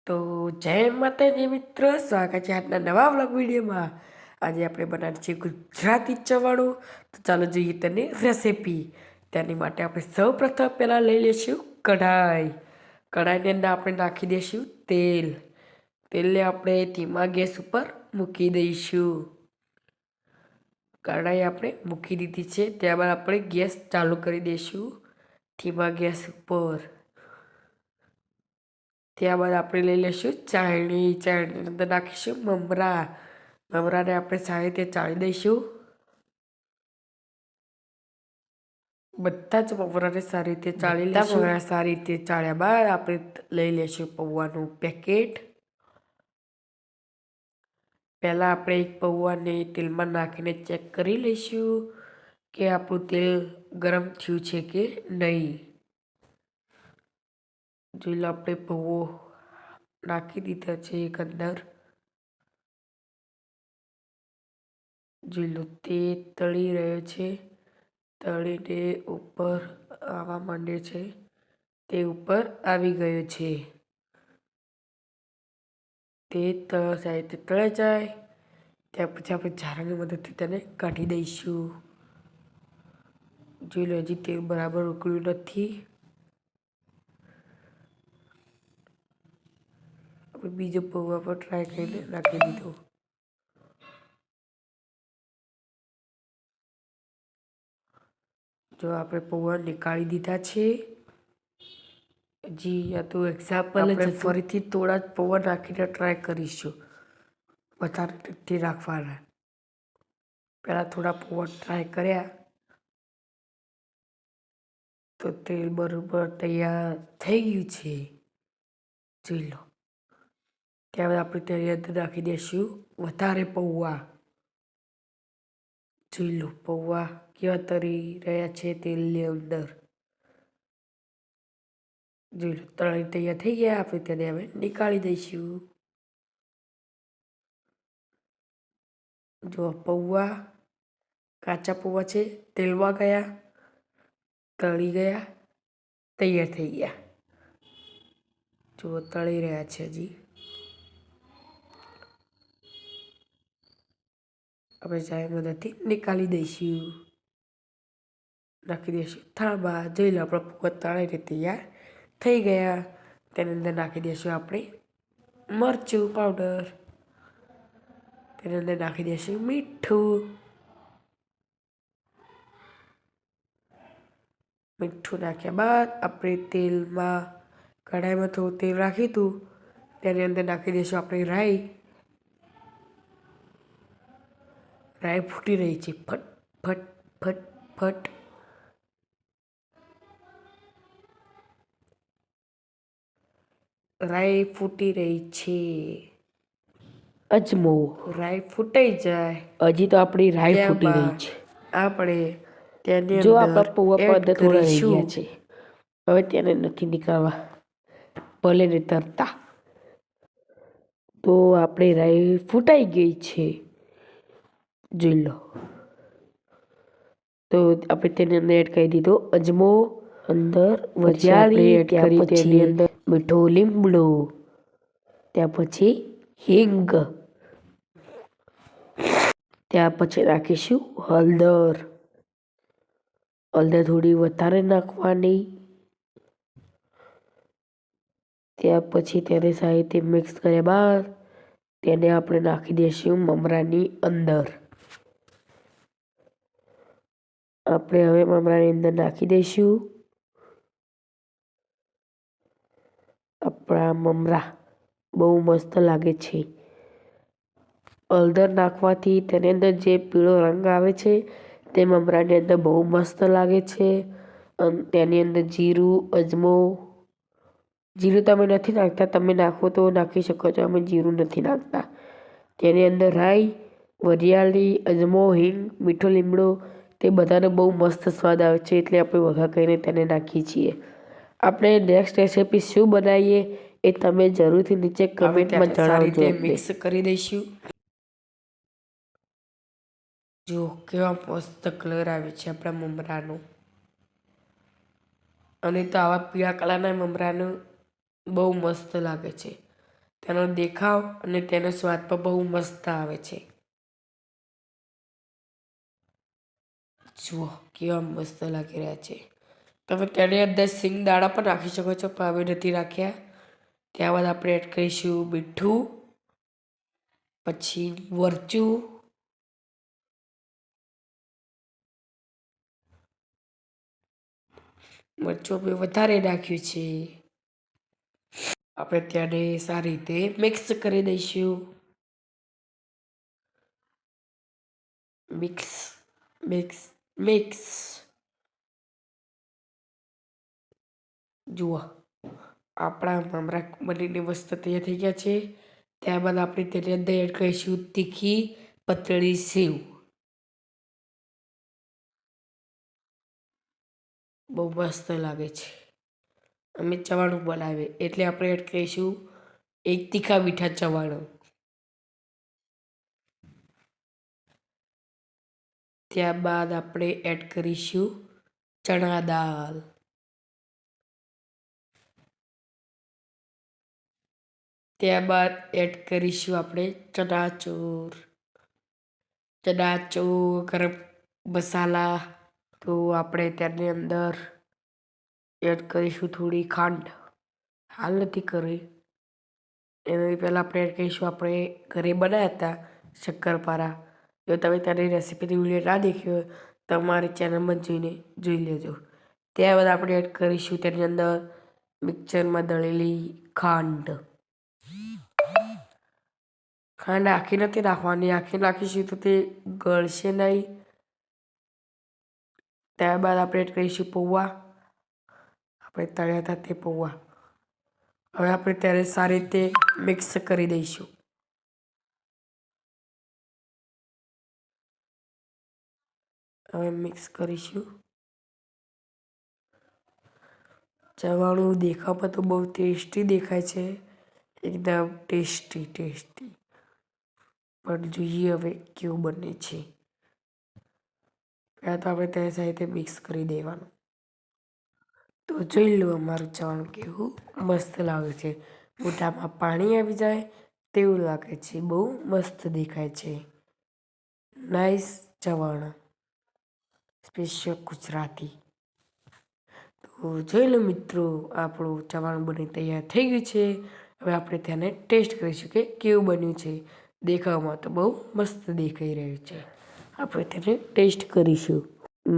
તો જય માતાજી મિત્રો, સ્વાગત છે આજના નવા વ્લોગ વિડીયોમાં। આજે આપણે બનાવીએ છીએ ગુજરાતી ચવાણું। તો ચાલો જોઈએ તેની રેસીપી। તેની માટે આપણે સૌ પ્રથમ પહેલાં લઈ લઈશું કઢાઈ। કઢાઈની અંદર આપણે નાખી દઈશું તેલ। તેલને આપણે ધીમા ગેસ ઉપર મૂકી દઈશું। કઢાઈ આપણે મૂકી દીધી છે, ત્યારબાદ આપણે ગેસ ચાલુ કરી દઈશું ધીમા ગેસ ઉપર। ત્યારબાદ આપણે લઈ લઈશું ચાળણી અંદર નાખીશું મમરા। મમરાને આપણે સારી રીતે ચાળી દઈશું। બધા જ મમરાને સારી રીતે ચાળી લઈશું। સારી રીતે ચાળ્યા બાદ આપણે લઈ લઈશું પૌવાનું પેકેટ। પહેલાં આપણે એક પૌવાને તેલમાં નાખીને ચેક કરી લઈશું કે આપણું તેલ ગરમ થયું છે કે નહીં। જોઈ લો, આપણે પૌવો નાખી દીધા છે એક અંદર। જોઈ લો, તે તળી રહ્યો છે, તળીને ઉપર આવવા માંડે છે, તે ઉપર આવી ગયો છે। તે સાઈડ તળાઈ જાય ત્યાર પછી આપણે ઝારાની મદદથી તેને કાઢી દઈશું। જોઈ લો, હજી તેલ બરાબર ઉકળ્યું નથી। આપણે બીજો પૌવા પર ટ્રાય કરીને નાખી દીધો। જો આપણે પૌવા નીકાળી દીધા છે। હજી આ તો એક્ઝામ્પલ જ ફરીથી થોડા જ પૌવા નાખીને ટ્રાય કરીશું, વધારે નથી નાખવાના। પહેલાં થોડા પૌવા ટ્રાય કર્યા તો તેલ બરોબર તૈયાર થઈ ગયું છે। જોઈ લો, ત્યારબાદ આપણે તેની અંદર નાખી દઈશું વધારે પૌવા। જોઈ લો, પૌવા કેવા તરી રહ્યા છે તેલની અંદર। જોઈ લો, તળાઈ તૈયાર થઈ ગયા। આપણે તેને હવે નીકાળી દઈશું। જો પૌવા કાચા પૌવા છે, તેલમાં ગયા, તળી ગયા, તૈયાર થઈ ગયા। જો તળી રહ્યા છે હજી। આપણે ચાની મદદથી નીકાળી દઈશું, નાખી દઈશું થાળમાં। જોઈ લો, આપણા પૌવા તળાઈને તૈયાર થઈ ગયા। તેની અંદર નાખી દઈશું આપણે મરચું પાવડર, તેની અંદર નાખી દઈશું મીઠું। મીઠું નાખ્યા બાદ આપણે તેલમાં કઢાઈમાં થોડું તેલ રાખ્યું હતું, તેની અંદર નાખી દઈશું આપણે રાઈ। રાઈ ફૂટી રહી છે, ફટ ફટ ફટ ફટ। રાઈ ફૂટી રહી છે। અજમો, રાઈ ફૂટાઈ જાય હજી તો આપણી રાઈ ફૂટી રહી છે। આપણે તેને જો આપણા પૌવા પદ થોડા રહી ગયા છે, હવે તેને નથી નીકાળવા, ભલે ને તરતા। તો આપણી રાઈ ફૂટાઈ ગઈ છે, જોઈ લો। તો આપણે તેની અંદર એડ કરી દીધો અજમો, અંદર વરિયાળી, ત્યાર પછી અંદર મીઠો લીમડો, ત્યાર પછી હિંગ, ત્યાર પછી નાખીશું હળદર। હળદર થોડી વધારે નાખવાની। ત્યાર પછી તેને સારી રીતે મિક્સ કર્યા બાદ તેને આપણે નાખી દઈશું મમરાની અંદર। આપણે હવે મમરાની અંદર નાખી દઈશું આપણા મમરા। બહુ મસ્ત લાગે છે। હળદર નાખવાથી તેની અંદર જે પીળો રંગ આવે છે તે મમરાની અંદર બહુ મસ્ત લાગે છે। તેની અંદર જીરું, અજમો, જીરું તમે નથી નાખતા, તમે નાખો તો નાખી શકો છો, અમે જીરું નથી નાખતા। તેની અંદર રાઈ, વરિયાળી, અજમો, હિંગ, મીઠો લીમડો, તે બધાનો બહુ મસ્ત સ્વાદ આવે છે, એટલે આપણે વઘાર કરીને તેને નાખીએ છીએ। આપણે નેક્સ્ટ રેસીપી શું બનાવીએ એ તમે જરૂરથી નીચે કમેન્ટમાં જણાવજો। મિક્સ કરી દઈશું। જો કેવા મસ્ત કલર આવે છે આપણા મમરાનો। અને તો આવા પીળા કલરના મમરાનું બહુ મસ્ત લાગે છે। તેનો દેખાવ અને તેનો સ્વાદ પણ બહુ મસ્ત આવે છે. જુઓ કેવા મસ્ત લાગી રહ્યા છે. તમે તેની અંદર સિંગ દાણા પણ નાખી શકો છો, પણ હવે નથી રાખ્યા. ત્યારબાદ આપણે એડ કરીશું મીઠું, પછી મરચું, મરચું આપણે વધારે નાખ્યું છે. આપણે તેને સારી રીતે મિક્સ કરી દઈશું. Mix mix mix. જુઓ આપણા મમરા બનીને મસ્ત તૈયાર થઈ ગયા છે. ત્યારબાદ આપણે તેની અંદર એડ કરીશું તીખી પતળી સેવ. બહુ મસ્ત લાગે છે. અમે ચવાણું બનાવીએ એટલે આપણે એડ કરીશું એક તીખા મીઠા ચવાણું. ત્યારબાદ આપણે એડ કરીશું ચણા દાળ. ત્યારબાદ એડ કરીશું આપણે ચનાચૂર, ગરમ મસાલા. તો આપણે તેની અંદર એડ કરીશું થોડી ખાંડ. હાલ નથી કરી, એની પહેલાં આપણે એડ કરીશું આપણે ઘરે બનાવ્યા હતા શક્કરપારા. જો તમે તેની રેસીપીની વિડીયો ના દેખી હોય તો અમારી ચેનલમાં જઈને જોઈ લેજો. ત્યારબાદ આપણે એડ કરીશું તેની અંદર મિક્સરમાં દળેલી ખાંડ. ખાંડ આખી નથી નાખવાની, આખી નાખીશું તો તે ગળશે નહીં. ત્યારબાદ આપણે એડ કરીશું પૌવા. આપણે તળ્યા હતા તે પૌવા. હવે આપણે તેને સારી રીતે મિક્સ કરી દઈશું. હવે મિક્સ કરીશું. ચવાણું દેખાવમાં તો બહુ ટેસ્ટી દેખાય છે, એકદમ ટેસ્ટી. પણ જોઈએ હવે કેવું બને છે. પહેલાં તો આપણે તેની સાથે મિક્સ કરી દેવાનું. તો જોઈ લો અમારું ચવાણું કેવું મસ્ત લાગે છે. મોઢામાં પાણી આવી જાય તેવું લાગે છે. બહુ મસ્ત દેખાય છે. નાઈસ ચવાણું, સ્પેશિયલ ગુજરાતી. તો જોઈ લો મિત્રો, આપણું ચવાણું બની તૈયાર થઈ ગયું છે. હવે આપણે તેને ટેસ્ટ કરીશું કે કેવું બન્યું છે. દેખાવમાં તો બહુ મસ્ત દેખાઈ રહ્યું છે. આપણે તેને ટેસ્ટ કરીશું.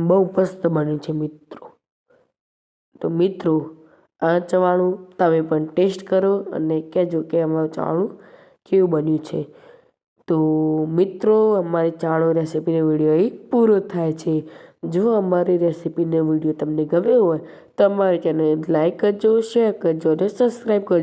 બહુ મસ્ત બન્યું છે મિત્રો. તો મિત્રો, આ ચવાણું તમે પણ ટેસ્ટ કરો અને કહેજો કે અમારું ચવાણું કેવું બન્યું છે. તો મિત્રો, અમારી ચવાણું રેસીપીનો વિડીયો અહીં પૂરો થાય છે. જો અમારી રેસીપીનો વિડીયો તમને ગમ્યો હોય તો અમારી ચેનલ લાઈક કરજો, શેર કરજો અને સબસ્ક્રાઈબ કરજો.